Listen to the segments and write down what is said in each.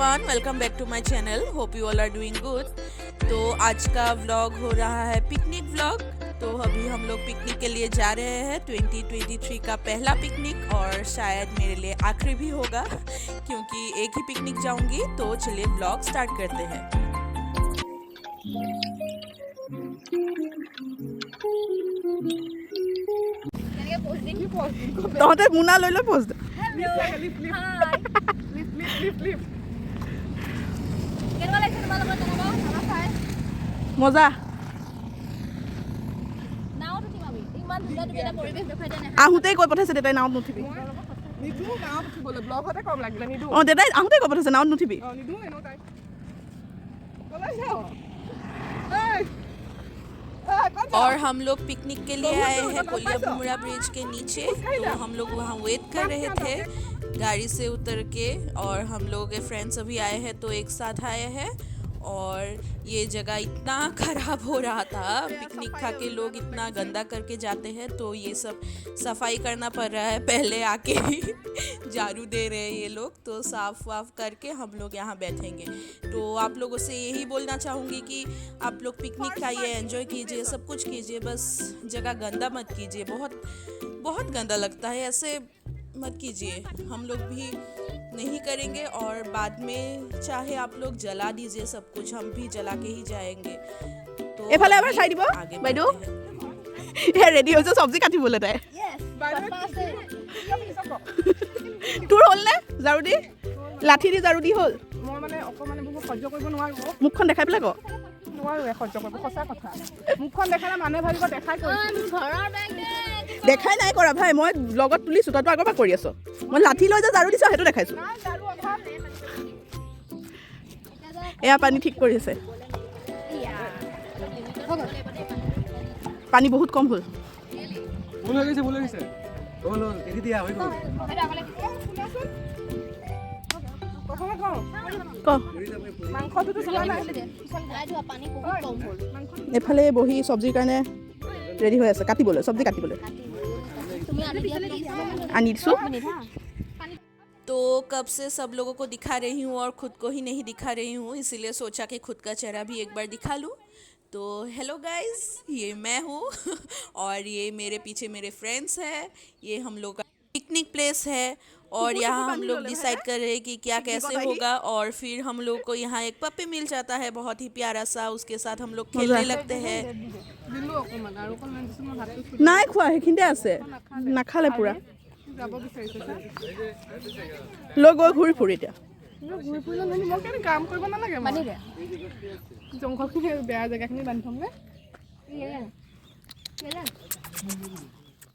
Everyone, welcome back to my channel. Hope you all are doing good. तो आज का vlog हो रहा है पिकनिक व्लॉग। तो अभी हम लोग पिकनिक के लिए जा रहे हैं। 2023 का पहला पिकनिक और शायद मेरे लिए आखिरी भी होगा क्योंकि एक ही पिकनिक जाऊंगी। तो चलिए व्लॉग स्टार्ट करते हैं। তহঁতে মুনা লৈ লৈ পোজ মজা আহোঁতেই কৈ পঠাইছে দেউতাই নাৱত নুঠিবি। অঁ দেউতাই আহোঁতেই কৈ পঠাইছে নাৱত নুঠিবি। और हम लोग पिकनिक के लिए आए हैं कोलियाबुमुरा ब्रिज के नीचे। तो हम लोग वहाँ वेट कर रहे थे गाड़ी से उतर के। और हम लोग के फ्रेंड्स अभी आए हैं तो एक साथ आए हैं। और ये जगह इतना ख़राब हो रहा था, पिकनिक खा के लोग इतना गंदा करके जाते हैं। तो ये सब सफाई करना पड़ रहा है। पहले आके झाड़ू दे रहे हैं ये लोग, तो साफ वाफ करके हम लोग यहाँ बैठेंगे। तो आप लोगों से यही बोलना चाहूँगी कि आप लोग पिकनिक खाइए, एंजॉय कीजिए, सब कुछ कीजिए, बस जगह गंदा मत कीजिए। बहुत बहुत गंदा लगता है, ऐसे मत कीजिए। हम लोग भी नहीं करेंगे और बाद में चाहे आप लोग जला दीजिए सब कुछ, हम भी जला के ही जाएंगे। तो এফালে এবাৰ চাই দিব বাইদেউ। এই ৰেডি হৈছে চব্জি কাটিবলৈ তাই। তোৰ হ'ল নে ঝাৰু দি? লাঠি দি ঝাৰু দি হ'ল? মই মানে অকমান বহুত সহ্য কৰিব নোৱাৰো। মুখখন দেখাই পেলাই ক। নোৱাৰো সহ্য কৰিব, সঁচা কথা। মুখখন দেখালে মানুহে ভাবিব দেখাই কৰিছো। দেখাই নাই কৰা ভাই, মই লগত তুলিছোঁ, তইতো আগৰ পৰা কৰি আছ। মই লাঠি লৈ যে ঝাৰু দিছ সেইটো দেখাইছোঁ। এয়া পানী ঠিক কৰিছে, পানী বহুত কম হ'ল। ভুল হৈ গৈছে, ভুল হৈ গৈছে। হ'ল হ'ল, এৰি দিয়া হৈ গ'ল। এফালে বহি চব্জিৰ কাৰণে ৰেডি হৈ আছে, কাটিবলৈ চব্জি কাটিবলৈ আনি দিছোঁ। तो कब से सब लोगों को दिखा रही हूँ और ख़ुद को ही नहीं दिखा रही हूँ, इसीलिए सोचा कि खुद का चेहरा भी एक बार दिखा लूँ। तो हेलो गाइस, ये मैं हूँ और ये मेरे पीछे मेरे फ्रेंड्स हैं। ये हम लोग का पिकनिक प्लेस है और यहाँ हम लोग डिसाइड कर रहे हैं कि क्या कैसे होगा। और फिर हम लोग को यहाँ एक पप्पी मिल जाता है, बहुत ही प्यारा सा। उसके साथ हम लोग खेलने लगते हैं। নাই খোৱা, সেইখিনিতে আছে, নাখালে পূৰা লৈ গৈ ঘূৰি ফুৰি। এতিয়া ঘূৰি ফুৰিলে মই কেনে কাম কৰিব নালাগে, মানে জংঘলখিনি বেয়া জেগাখিনি বান্ধি থ'ম নে।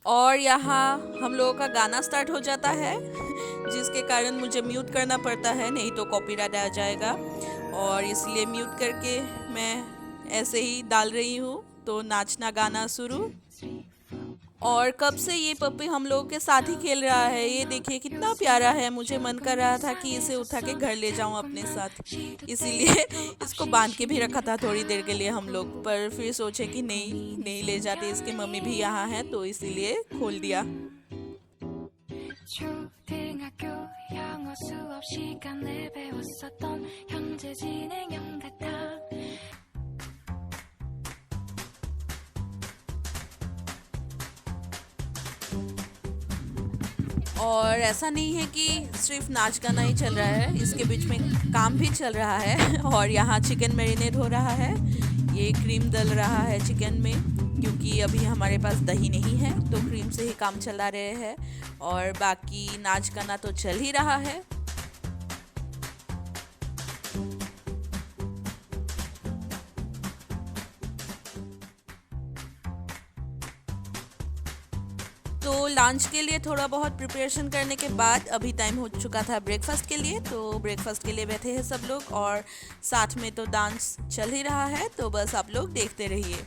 और यहाँ हम लोगों का गाना स्टार्ट हो जाता है जिसके कारण मुझे म्यूट करना पड़ता है, नहीं तो कॉपीराइट आ जाएगा। और इसलिए म्यूट करके मैं ऐसे ही डाल रही हूँ। तो नाचना गाना शुरू। और कब से ये पप्पी हम लोगों के साथ ही खेल रहा है। ये देखिए कितना प्यारा है। मुझे मन कर रहा था कि इसे उठा के घर ले जाऊं अपने साथ, इसीलिए इसको बांध के भी रखा था थोड़ी देर के लिए हम लोग। पर फिर सोचे कि नहीं ले जाते, इसके मम्मी भी यहाँ हैं, तो इसीलिए खोल दिया। और ऐसा नहीं है कि सिर्फ नाच गाना ही चल रहा है, इसके बीच में काम भी चल रहा है। और यहाँ चिकन मैरिनेट हो रहा है, ये क्रीम डल रहा है चिकन में, क्योंकि अभी हमारे पास दही नहीं है तो क्रीम से ही काम चला रहे हैं। और बाकी नाच गाना तो चल ही रहा है। तो लंच के लिए थोड़ा बहुत प्रिपरेशन करने के बाद अभी टाइम हो चुका था ब्रेकफास्ट के लिए। तो ब्रेकफास्ट के लिए बैठे हैं सब लोग और साथ में तो डांस चल ही रहा है। तो बस आप लोग देखते रहिए।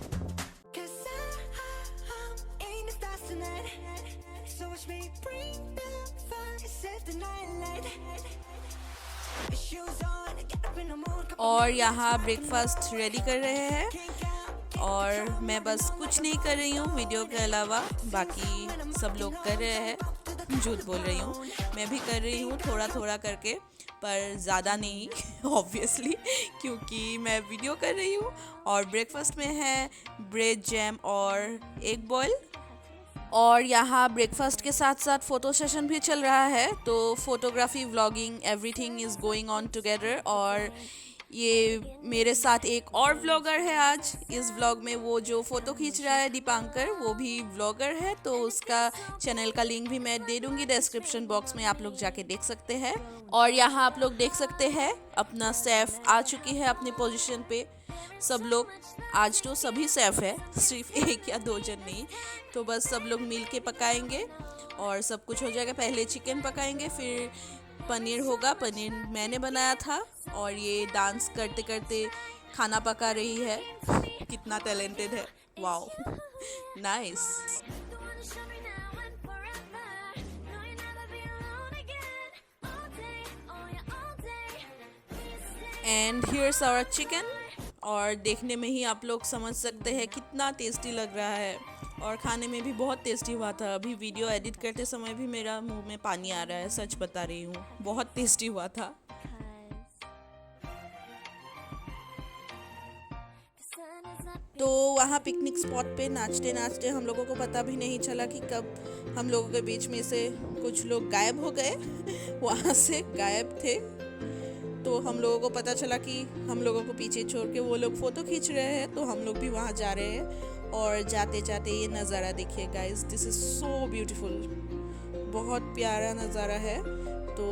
और यहाँ ब्रेकफास्ट रेडी कर रहे हैं और मैं बस कुछ नहीं कर रही हूँ वीडियो के अलावा, बाकी सब लोग कर रहे हैं। झूठ बोल रही हूँ, मैं भी कर रही हूँ थोड़ा थोड़ा करके। पर ज़्यादा नहीं ऑब्वियसली, क्योंकि मैं वीडियो कर रही हूँ। और ब्रेकफास्ट में है ब्रेड जैम और एग बॉयल। और यहाँ ब्रेकफास्ट के साथ साथ फ़ोटो सेशन भी चल रहा है, तो photography, vlogging, everything is going on together. और ये मेरे साथ एक और व्लॉगर है आज इस व्लॉग में, वो जो फ़ोटो खींच रहा है दीपांकर, वो भी व्लॉगर है, तो उसका चैनल का लिंक भी मैं दे दूँगी डिस्क्रिप्शन बॉक्स में, आप लोग जाके देख सकते हैं। और यहाँ आप लोग देख सकते हैं अपना शेफ़ आ चुकी है अपनी पोजीशन पे। सब लोग, आज तो सभी शेफ़ है, सिर्फ एक या दो जन नहीं, तो बस सब लोग मिल के पकाएंगे और सब कुछ हो जाएगा। पहले चिकन पकाएंगे, फिर पनीर होगा। पनीर मैंने बनाया था और ये डांस करते करते खाना पका रही है। कितना टैलेंटेड है, wow, nice. And here's our chicken. और देखने में ही आप लोग समझ सकते हैं कितना टेस्टी लग रहा है, और खाने में भी बहुत टेस्टी हुआ था। अभी वीडियो एडिट करते समय भी मेरा मुंह में पानी आ रहा है, सच बता रही हूँ, बहुत टेस्टी हुआ था। तो वहाँ पिकनिक स्पॉट पे नाचते नाचते हम लोगों को पता भी नहीं चला कि कब हम लोगों के बीच में से कुछ लोग गायब हो गए। वहाँ से गायब थे, तो हम लोगों को पता चला कि हम लोगों को पीछे छोड़ के वो लोग फ़ोटो खींच रहे हैं, तो हम लोग भी वहाँ जा रहे हैं। और जाते जाते ये नज़ारा देखिए guys, this is so beautiful, बहुत प्यारा नज़ारा है। तो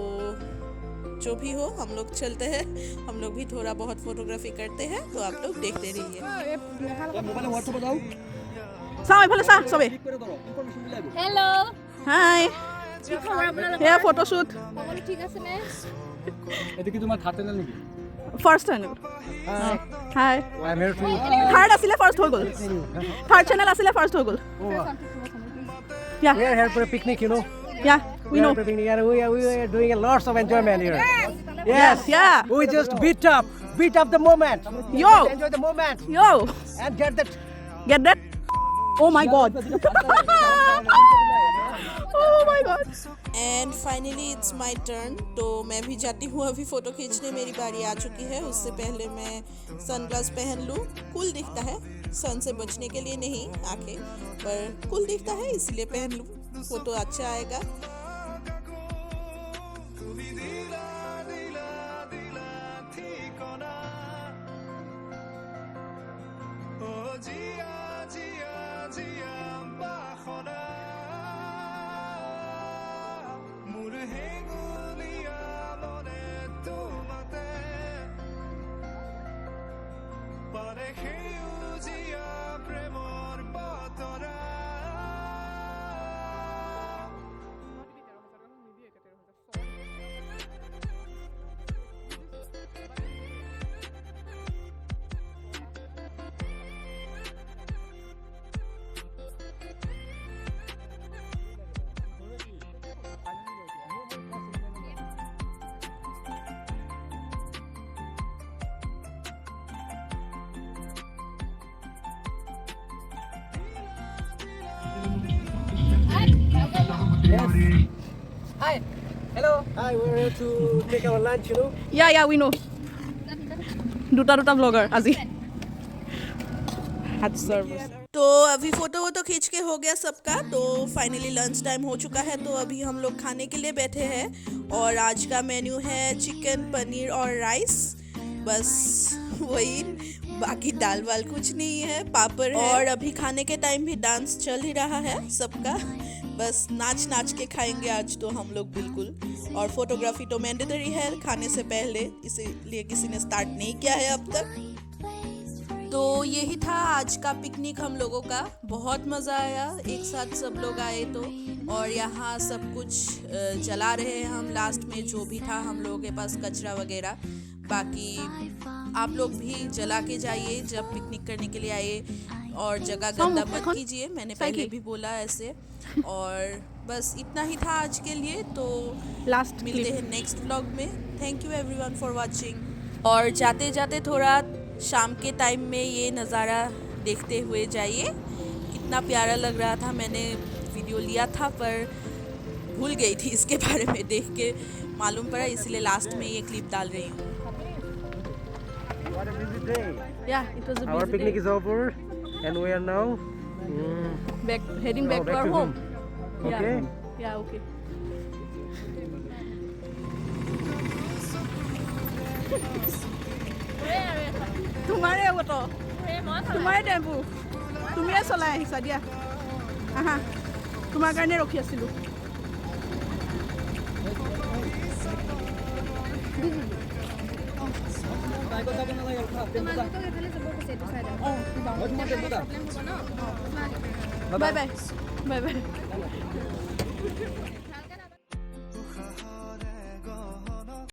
जो भी हो, हम लोग चलते हैं, हम लोग भी थोड़ा बहुत फोटोग्राफी करते हैं, तो आप लोग देखते रहिए। চাওঁ এইফালে চা চবেই। হেল্ল', হাই, কি খবৰ আপোনালোকৰ? সেয়া ফটোশ্বুট সকলো ঠিক আছে নে? এটা কি তোমাৰ থাৰ্ড চেনেল নেকি? First channel. Hi, I am here to third আছিলে ফাৰ্ষ্ট হৈ গ'ল, থাৰ্ড চেনেল আছিলে ফাৰ্ষ্ট হৈ গ'ল। we are here for a picnic, you know. Yeah, we know. We are picnic and we are doing a lots of enjoyment here. Yes, yeah. We just beat up the moment. Yo. Enjoy the moment Yo, and get that. get that? Oh my god. Oh my god. And finally it's my turn, तो मैं भी जाती हूँ अभी photo खींचने। मेरी बारी आ चुकी है। उससे पहले मैं सनग्लास पहन लूँ, कूल दिखता है, सन से बचने के लिए नहीं आंखें, पर कूल दिखता है इसलिए पहन लूँ, फ़ोटो अच्छा आएगा। Hi. Hello. Hi. We're here to take our lunch, you know. Yeah, yeah, we know. দুটা দুটা ব্লগাৰ আজি হাত সার্ভিস। तो अभी फ़ोटो वोटो खींच के हो गया सबका, तो फाइनली लंच टाइम हो चुका है, तो अभी हम लोग खाने के लिए बैठे हैं। और आज का मेन्यू है चिकन, पनीर और राइस, बस वही, बाकी दाल वाल कुछ नहीं है, पापड़ है। और अभी खाने के टाइम भी डांस चल ही रहा है सबका, बस नाच नाच के खाएंगे आज तो हम लोग बिल्कुल। और फोटोग्राफी तो मैंडेटरी है खाने से पहले, इसीलिए किसी ने स्टार्ट नहीं किया है अब तक। तो यही था आज का पिकनिक हम लोगों का, बहुत मज़ा आया, एक साथ सब लोग आए तो। और यहाँ सब कुछ जला रहे हैं हम लास्ट में, जो भी था हम लोगों के पास कचरा वगैरह। बाकी आप लोग भी जला के जाइए जब पिकनिक करने के लिए आए, और जगह गंदा मत कीजिए, मैंने पहले भी बोला ऐसे। और बस इतना ही था आज के लिए, तो लास्ट मिलते हैं नेक्स्ट व्लॉग में। Thank you everyone for watching. और जाते जाते थोड़ा शाम के टाइम में ये नज़ारा देखते हुए जाइए, कितना प्यारा लग रहा था। मैंने वीडियो लिया था पर भूल गई थी इसके बारे में, देख के मालूम पड़ा, इसलिए लास्ट में ये क्लिप डाल रही हूँ। What a busy day. Yeah, it was a Our busy picnic day. is over and we are now Heading back to our home. Okay. Yeah, okay. তোমাৰে অটো, তোমাৰে টেম্পু, তুমিয়ে চলাই আহিছা দিয়া। আহা, তোমাৰ কাৰণে ৰখি আছিলোঁ। Bye bye bye bye.